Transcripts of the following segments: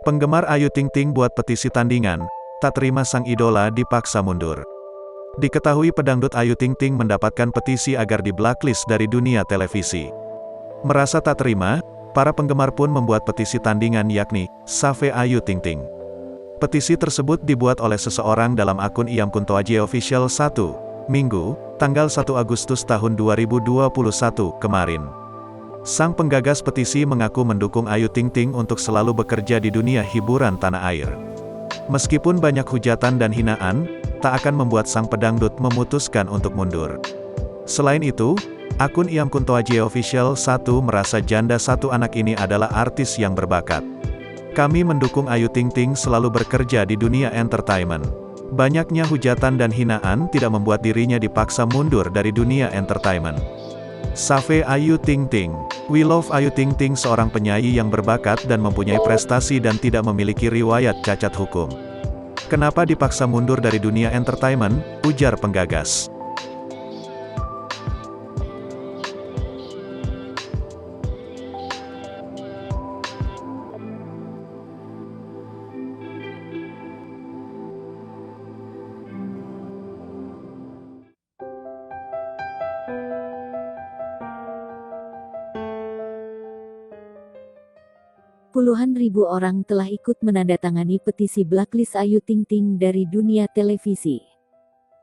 Penggemar Ayu Ting Ting buat petisi tandingan, tak terima sang idola dipaksa mundur. Diketahui pedangdut Ayu Ting Ting mendapatkan petisi agar di-blacklist dari dunia televisi. Merasa tak terima, para penggemar pun membuat petisi tandingan yakni, Save Ayu Ting Ting. Petisi tersebut dibuat oleh seseorang dalam akun Iyam Kunto Aji Official 1, Minggu, tanggal 1 Agustus tahun 2021 kemarin. Sang penggagas petisi mengaku mendukung Ayu Ting Ting untuk selalu bekerja di dunia hiburan tanah air. Meskipun banyak hujatan dan hinaan, tak akan membuat sang pedangdut memutuskan untuk mundur. Selain itu, akun Iyam Kunto Aji Official 1 merasa janda satu anak ini adalah artis yang berbakat. Kami mendukung Ayu Ting Ting selalu bekerja di dunia entertainment. Banyaknya hujatan dan hinaan tidak membuat dirinya dipaksa mundur dari dunia entertainment. Save Ayu Ting Ting. We love Ayu Ting Ting, seorang penyanyi yang berbakat dan mempunyai prestasi dan tidak memiliki riwayat cacat hukum. Kenapa dipaksa mundur dari dunia entertainment? Ujar penggagas. Puluhan ribu orang telah ikut menandatangani petisi blacklist Ayu Ting Ting dari dunia televisi.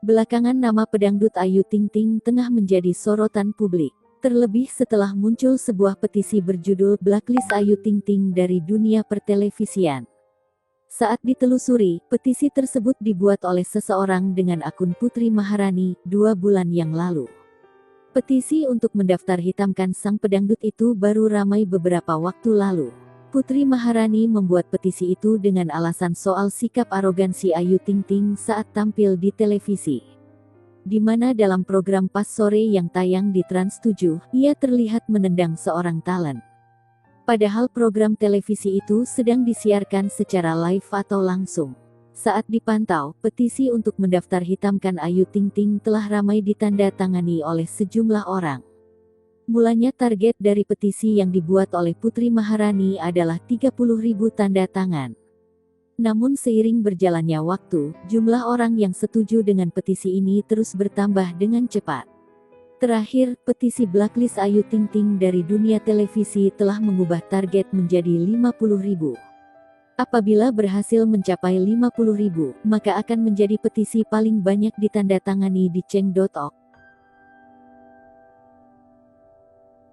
Belakangan nama pedangdut Ayu Ting Ting tengah menjadi sorotan publik. Terlebih setelah muncul sebuah petisi berjudul Blacklist Ayu Ting Ting dari dunia pertelevisian. Saat ditelusuri, petisi tersebut dibuat oleh seseorang dengan akun Putri Maharani 2 bulan yang lalu. Petisi untuk mendaftar hitamkan sang pedangdut itu baru ramai beberapa waktu lalu. Putri Maharani membuat petisi itu dengan alasan soal sikap arogansi Ayu Ting Ting saat tampil di televisi. Di mana dalam program Pas Sore yang tayang di Trans 7, ia terlihat menendang seorang talent. Padahal program televisi itu sedang disiarkan secara live atau langsung. Saat dipantau, petisi untuk mendaftar hitamkan Ayu Ting Ting telah ramai ditandatangani oleh sejumlah orang. Mulanya target dari petisi yang dibuat oleh Putri Maharani adalah 30.000 tanda tangan. Namun seiring berjalannya waktu, jumlah orang yang setuju dengan petisi ini terus bertambah dengan cepat. Terakhir, petisi blacklist Ayu Ting Ting dari dunia televisi telah mengubah target menjadi 50.000. Apabila berhasil mencapai 50.000, maka akan menjadi petisi paling banyak ditandatangani di Cheng.org.